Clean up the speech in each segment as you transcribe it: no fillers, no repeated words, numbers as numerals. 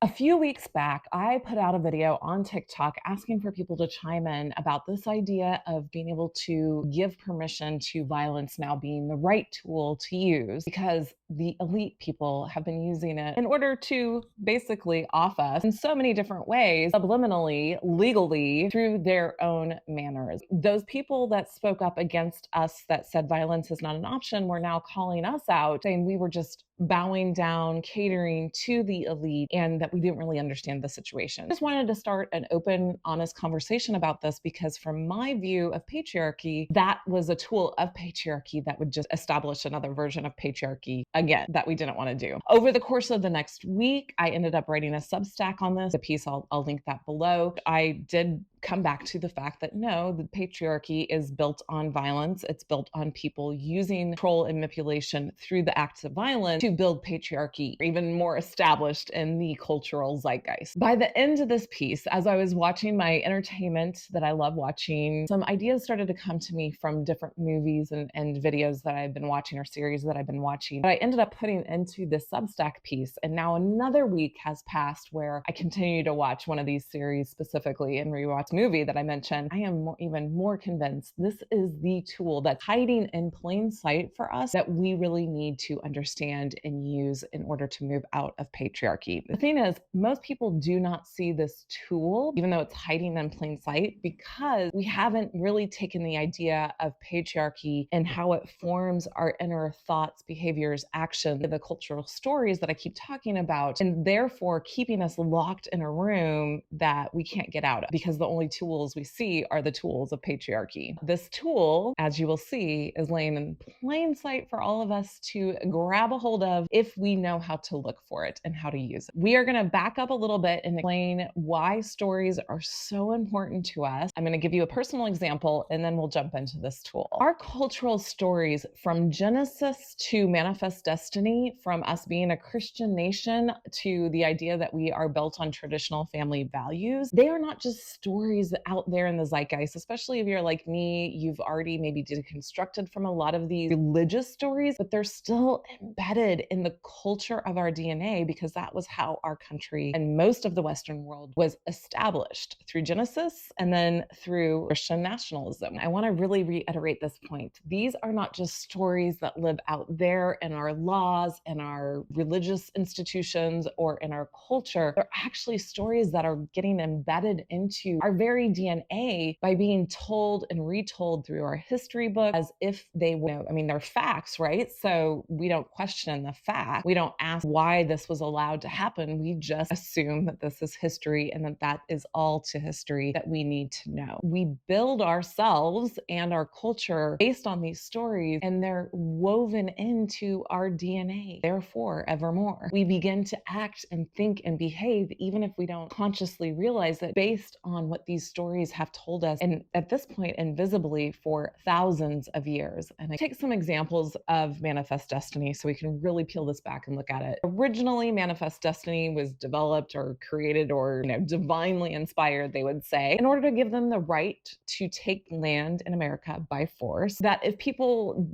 A few weeks back, I put out a video on TikTok asking for people to chime in about this idea of being able to give permission to violence now being the right tool to use because the elite people have been using it in order to basically off us in so many different ways, subliminally, legally, through their own manners. Those people that spoke up against us that said violence is not an option were now calling us out, saying we were just bowing down, catering to the elite, and that we didn't really understand the situation. I just wanted to start an open, honest conversation about this because, from my view of patriarchy, that was a tool of patriarchy that would just establish another version of patriarchy again that we didn't want to do. Over the course of the next week, I ended up writing a Substack on this. The piece, I'll link that below. I did come back to the fact that no, the patriarchy is built on violence. It's built on people using control and manipulation through the acts of violence to build patriarchy, even more established in the cultural zeitgeist. By the end of this piece, as I was watching my entertainment that I love watching, some ideas started to come to me from different movies and videos that I've been watching or series that I've been watching that I ended up putting into this Substack piece. And now another week has passed where I continue to watch one of these series specifically and rewatch movie that I mentioned. I am even more convinced this is the tool that's hiding in plain sight for us that we really need to understand and use in order to move out of patriarchy. The thing is, most people do not see this tool, even though it's hiding in plain sight, because we haven't really taken the idea of patriarchy and how it forms our inner thoughts, behaviors, actions, the cultural stories that I keep talking about, and therefore keeping us locked in a room that we can't get out of because the only tools we see are the tools of patriarchy. This tool, as you will see, is laying in plain sight for all of us to grab a hold of if we know how to look for it and how to use it. We are going to back up a little bit and explain why stories are so important to us. I'm going to give you a personal example and then we'll jump into this tool. Our cultural stories, from Genesis to Manifest Destiny, from us being a Christian nation to the idea that we are built on traditional family values, they are not just stories out there in the zeitgeist. Especially if you're like me, you've already maybe deconstructed from a lot of these religious stories, but they're still embedded in the culture of our DNA because that was how our country and most of the Western world was established through Genesis and then through Christian nationalism. I want to really reiterate this point. These are not just stories that live out there in our laws and our religious institutions or in our culture. They're actually stories that are getting embedded into our very DNA by being told and retold through our history book as if they were, they're facts, right? So we don't question the fact. We don't ask why this was allowed to happen. We just assume that this is history and that is all to history that we need to know. We build ourselves and our culture based on these stories, and they're woven into our DNA. Therefore, evermore, we begin to act and think and behave, even if we don't consciously realize it, based on what these stories have told us, and at this point, invisibly for thousands of years. And I take some examples of Manifest Destiny so we can really peel this back and look at it. Originally, Manifest Destiny was developed or created or, divinely inspired, they would say, in order to give them the right to take land in America by force. That if people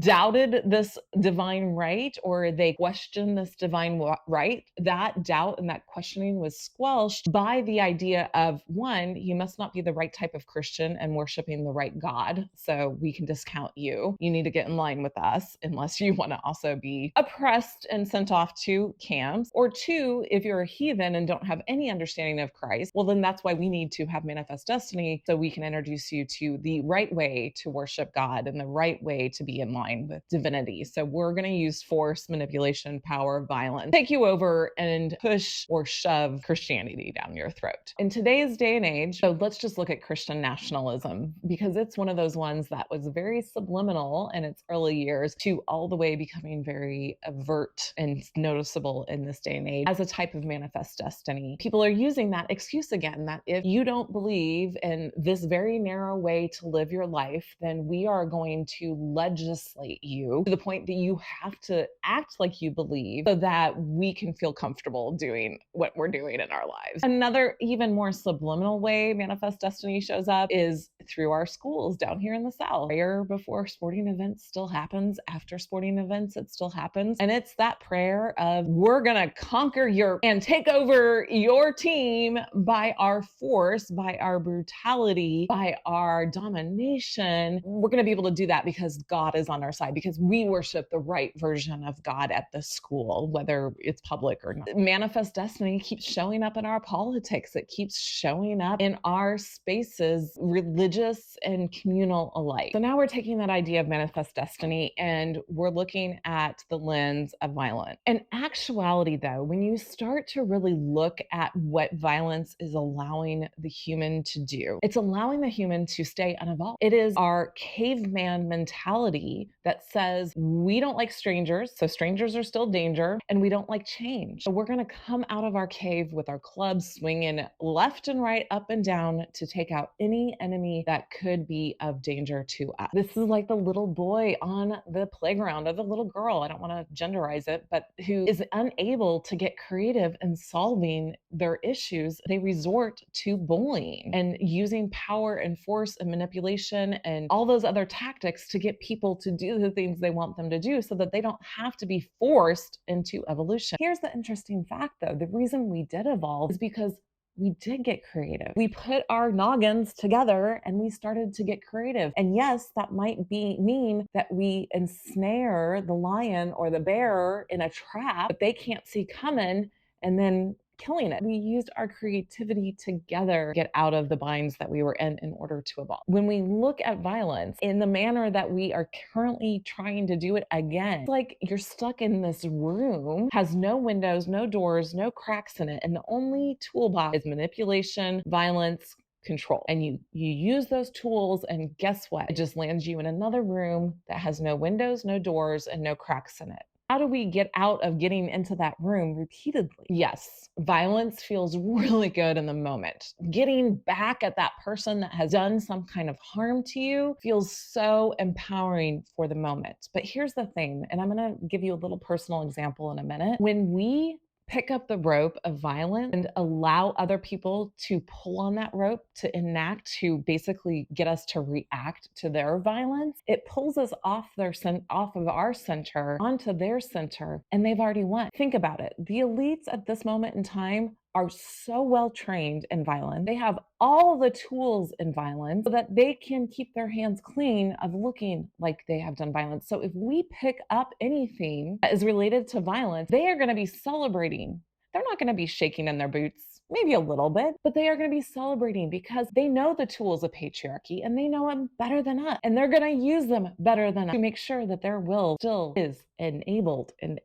doubted this divine right or they questioned this divine right, that doubt and that questioning was squelched by the idea of, one, you must not be the right type of Christian and worshiping the right God, so we can discount you. You need to get in line with us unless you want to also be oppressed and sent off to camps. Or two, if you're a heathen and don't have any understanding of Christ, well, then that's why we need to have Manifest Destiny so we can introduce you to the right way to worship God and the right way to be in line with divinity. So we're going to use force, manipulation, power, violence, take you over and push or shove Christianity down your throat. In today's day and age, so let's just look at Christian nationalism because it's one of those ones that was very subliminal in its early years to all the way becoming very overt and noticeable in this day and age as a type of manifest destiny. People are using that excuse again, that if you don't believe in this very narrow way to live your life, then we are going to legislate you to the point that you have to act like you believe so that we can feel comfortable doing what we're doing in our lives. Another even more subliminal way manifest destiny shows up is through our schools down here in the South. Prayer before sporting events still happens. After sporting events, it still happens. And it's that prayer of, we're going to conquer your and take over your team by our force, by our brutality, by our domination. We're going to be able to do that because God is on our side, because we worship the right version of God at the school, whether it's public or not. Manifest destiny keeps showing up in our politics. It keeps showing up in our spaces, religious and communal alike. So now we're taking that idea of manifest destiny and we're looking at the lens of violence. In actuality, though, when you start to really look at what violence is allowing the human to do, it's allowing the human to stay unevolved. It is our caveman mentality that says we don't like strangers, so strangers are still danger, and we don't like change. So we're going to come out of our cave with our clubs swinging left and right, up and down to take out any enemy that could be of danger to us. This is like the little boy on the playground, or the little girl, I don't want to genderize it, but who is unable to get creative in solving their issues. They resort to bullying and using power and force and manipulation and all those other tactics to get people to do the things they want them to do so that they don't have to be forced into evolution. Here's the interesting fact, though. The reason we did evolve is because we did get creative. We put our noggins together and we started to get creative. And yes, that might mean that we ensnare the lion or the bear in a trap that they can't see coming, and then killing it. We used our creativity together to get out of the binds that we were in order to evolve. When we look at violence in the manner that we are currently trying to do it again, it's like you're stuck in this room, has no windows, no doors, no cracks in it, and the only toolbox is manipulation, violence, control. And you use those tools, and guess what? It just lands you in another room that has no windows, no doors, and no cracks in it. How do we get out of getting into that room repeatedly? Yes, violence feels really good in the moment. Getting back at that person that has done some kind of harm to you feels so empowering for the moment. But here's the thing, and I'm going to give you a little personal example in a minute. When we pick up the rope of violence and allow other people to pull on that rope to enact, to basically get us to react to their violence, it pulls us off of our center onto their center, and they've already won. Think about it. The elites at this moment in time are so well trained in violence. They have all the tools in violence so that they can keep their hands clean of looking like they have done violence. So if we pick up anything that is related to violence, they are going to be celebrating. They're not going to be shaking in their boots, maybe a little bit, but they are going to be celebrating because they know the tools of patriarchy and they know them better than us. And they're going to use them better than us to make sure that their will still is enabled and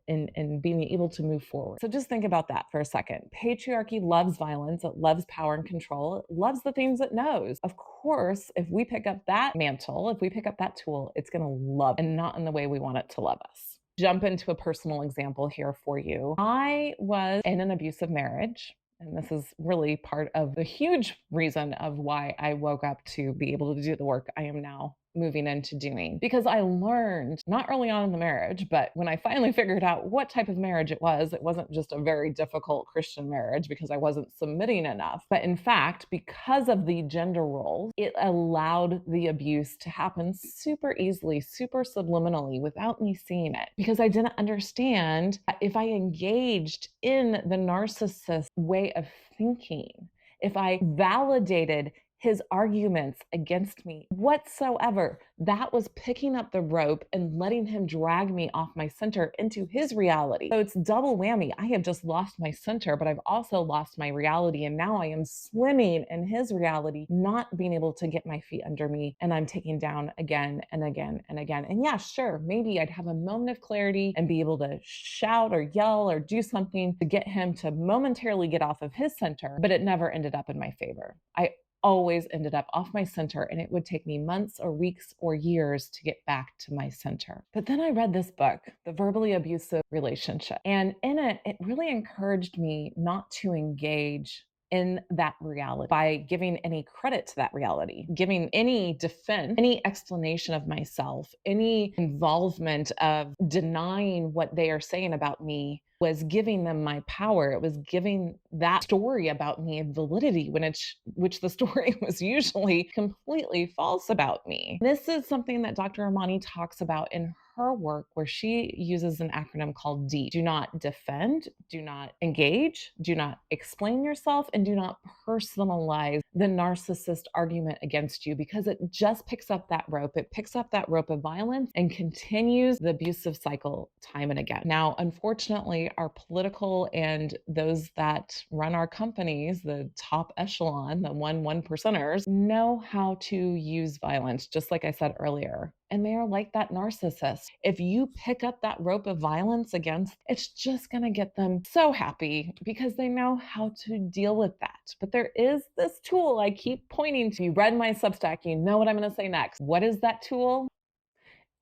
being able to move forward. So just think about that for a second. Patriarchy loves violence. It loves power and control. It loves the things it knows. Of course, if we pick up that mantle, if we pick up that tool, it's going to love, and not in the way we want it to love us. Jump into a personal example here for you. I was in an abusive marriage. And this is really part of the huge reason of why I woke up to be able to do the work I am now moving into doing. Because I learned, not early on in the marriage, but when I finally figured out what type of marriage it wasn't just a very difficult Christian marriage because I wasn't submitting enough. But in fact, because of the gender roles, it allowed the abuse to happen super easily, super subliminally without me seeing it. Because I didn't understand that if I engaged in the narcissist way of thinking, if I validated his arguments against me whatsoever, that was picking up the rope and letting him drag me off my center into his reality. So it's double whammy. I have just lost my center, but I've also lost my reality. And now I am swimming in his reality, not being able to get my feet under me. And I'm taken down again and again and again. And yeah, sure, maybe I'd have a moment of clarity and be able to shout or yell or do something to get him to momentarily get off of his center, but it never ended up in my favor. I always ended up off my center, and it would take me months or weeks or years to get back to my center. But then I read this book, The Verbally Abusive Relationship, and in it, it really encouraged me not to engage in that reality by giving any credit to that reality, giving any defense, any explanation of myself, any involvement of denying what they are saying about me was giving them my power. It was giving that story about me validity when it's which the story was usually completely false about me. This is something that Dr. Armani talks about in her work, where she uses an acronym called D. Do not defend, do not engage, do not explain yourself, and do not personalize the narcissist argument against you, because it just picks up that rope. It picks up that rope of violence and continues the abusive cycle time and again. Now, unfortunately, our political and those that run our companies, the top echelon, the one percenters, know how to use violence, just like I said earlier. And they are like that narcissist. If you pick up that rope of violence against, it's just going to get them so happy because they know how to deal with that. But there is this tool I keep pointing to. You read my Substack, you know what I'm going to say next. What is that tool?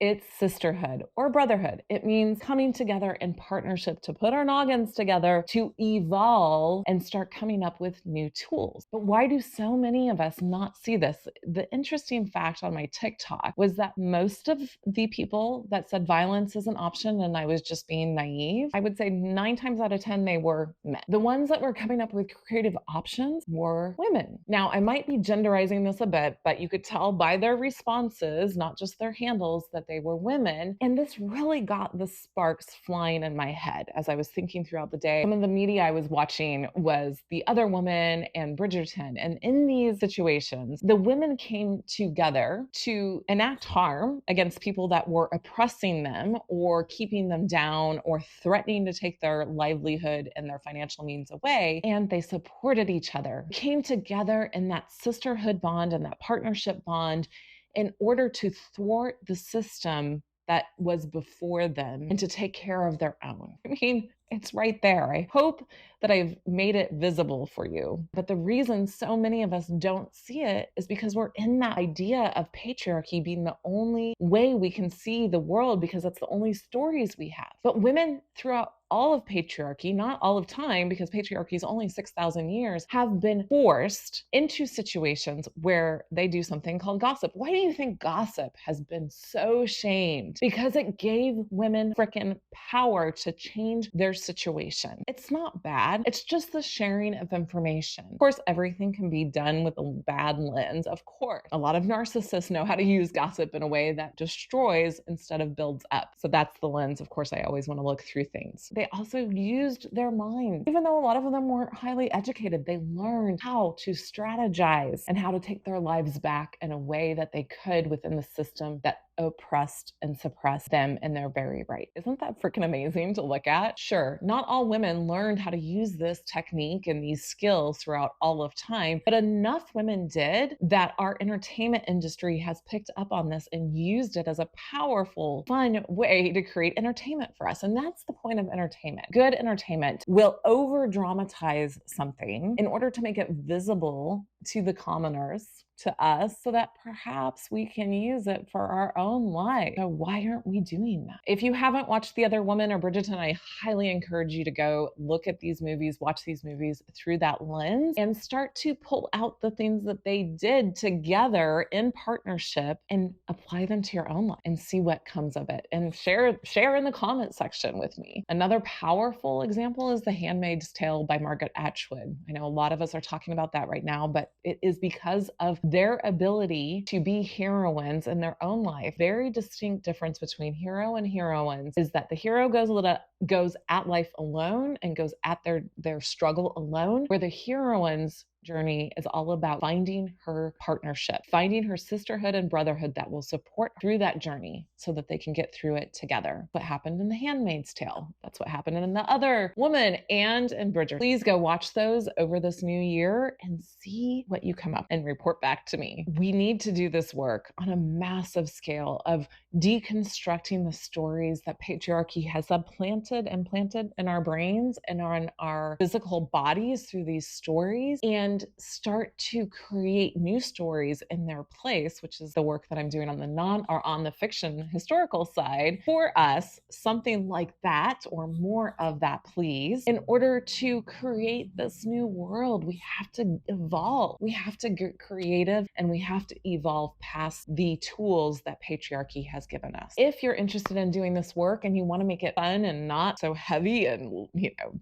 It's sisterhood or brotherhood. It means coming together in partnership to put our noggins together to evolve and start coming up with new tools. But why do so many of us not see this? The interesting fact on my TikTok was that most of the people that said violence is an option and I was just being naive, I would say 9 times out of 10, they were men. The ones that were coming up with creative options were women. Now, I might be genderizing this a bit, but you could tell by their responses, not just their handles, that they were women. And this really got the sparks flying in my head as I was thinking throughout the day. Some of the media I was watching was The Other Woman and Bridgerton. And in these situations, the women came together to enact harm against people that were oppressing them or keeping them down or threatening to take their livelihood and their financial means away. And they supported each other, came together in that sisterhood bond and that partnership bond in order to thwart the system that was before them and to take care of their own. I mean, it's right there. I hope that I've made it visible for you. But the reason so many of us don't see it is because we're in that idea of patriarchy being the only way we can see the world, because that's the only stories we have. But women throughout all of patriarchy, not all of time, because patriarchy is only 6,000 years, have been forced into situations where they do something called gossip. Why do you think gossip has been so shamed? Because it gave women freaking power to change their situation. It's not bad. It's just the sharing of information. Of course, everything can be done with a bad lens. Of course, a lot of narcissists know how to use gossip in a way that destroys instead of builds up. So that's the lens, of course, I always want to look through things. They also used their minds. Even though a lot of them weren't highly educated, they learned how to strategize and how to take their lives back in a way that they could within the system that oppressed and suppressed them in their very right. Isn't that freaking amazing to look at? Sure, not all women learned how to use this technique and these skills throughout all of time, but enough women did that our entertainment industry has picked up on this and used it as a powerful, fun way to create entertainment for us. And that's the point of entertainment. Good entertainment will over dramatize something in order to make it visible to the commoners, to us, so that perhaps we can use it for our own life. So why aren't we doing that? If you haven't watched The Other Woman or Bridgerton, I highly encourage you to go look at these movies, watch these movies through that lens, and start to pull out the things that they did together in partnership and apply them to your own life and see what comes of it. And share in the comment section with me. Another powerful example is The Handmaid's Tale by Margaret Atwood. I know a lot of us are talking about that right now, but it is because of their ability to be heroines in their own life. Very distinct difference between hero and heroines is that the hero goes at life alone and goes at their struggle alone, where the heroine's journey is all about finding her partnership, finding her sisterhood and brotherhood that will support her through that journey so that they can get through it together. What happened in The Handmaid's Tale? That's what happened in The Other Woman and in Bridger. Please go watch those over this new year and see what you come up and report back to me. We need to do this work on a massive scale of deconstructing the stories that patriarchy has implanted in our brains and on our physical bodies through these stories, and and start to create new stories in their place, which is the work that I'm doing on the fiction historical side for us, something like that or more of that, please. In order to create this new world, we have to evolve. We have to get creative and we have to evolve past the tools that patriarchy has given us. If you're interested in doing this work and you want to make it fun and not so heavy and,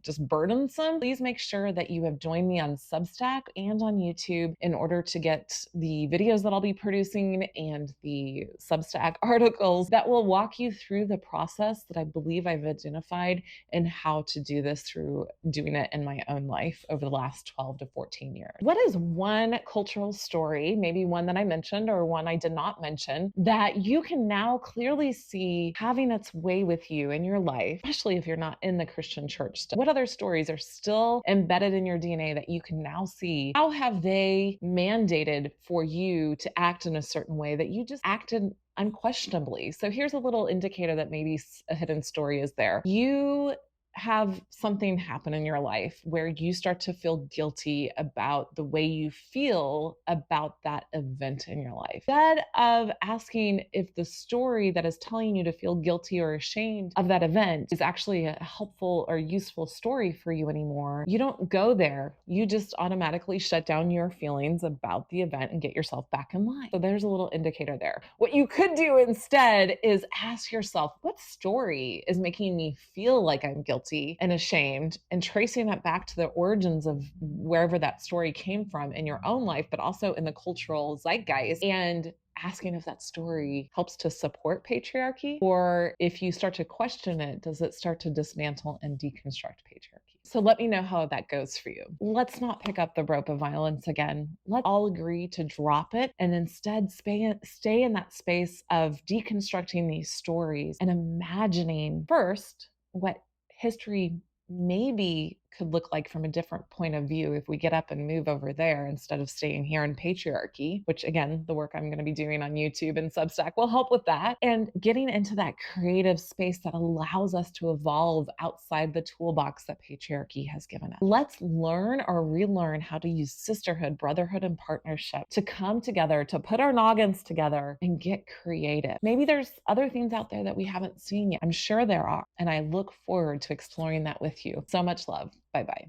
just burdensome, please make sure that you have joined me on Substack and on YouTube in order to get the videos that I'll be producing and the Substack articles that will walk you through the process that I believe I've identified and how to do this through doing it in my own life over the last 12 to 14 years. What is one cultural story, maybe one that I mentioned or one I did not mention, that you can now clearly see having its way with you in your life, especially if you're not in the Christian church still? What other stories are still embedded in your DNA that you can now see? How have they mandated for you to act in a certain way that you just acted unquestionably? So here's a little indicator that maybe a hidden story is there. You have something happen in your life where you start to feel guilty about the way you feel about that event in your life. Instead of asking if the story that is telling you to feel guilty or ashamed of that event is actually a helpful or useful story for you anymore, you don't go there. You just automatically shut down your feelings about the event and get yourself back in line. So there's a little indicator there. What you could do instead is ask yourself, what story is making me feel like I'm guilty and ashamed, and tracing that back to the origins of wherever that story came from in your own life, but also in the cultural zeitgeist, and asking if that story helps to support patriarchy, or if you start to question it, does it start to dismantle and deconstruct patriarchy? So let me know how that goes for you. Let's not pick up the rope of violence again. Let's all agree to drop it and instead stay in that space of deconstructing these stories and imagining first what history maybe could look like from a different point of view if we get up and move over there instead of staying here in patriarchy, which again, the work I'm going to be doing on YouTube and Substack will help with that, and getting into that creative space that allows us to evolve outside the toolbox that patriarchy has given us. Let's learn or relearn how to use sisterhood, brotherhood, and partnership to come together, to put our noggins together and get creative. Maybe there's other things out there that we haven't seen yet. I'm sure there are, and I look forward to exploring that with you. So much love. Bye-bye.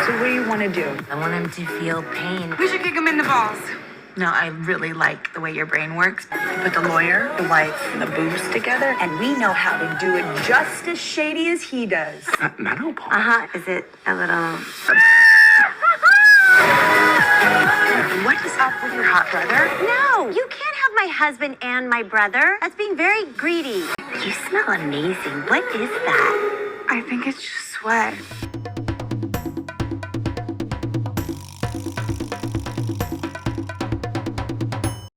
So what do you want to do? I want him to feel pain. We should kick him in the balls. No, I really like the way your brain works. You put the lawyer, the wife, and the booze together, and we know how to do it just as shady as he does. Menopause. Is it a little... What is up with your hot brother? No, you can't have my husband and my brother. That's being very greedy. You smell amazing. What is that? I think it's just sweat.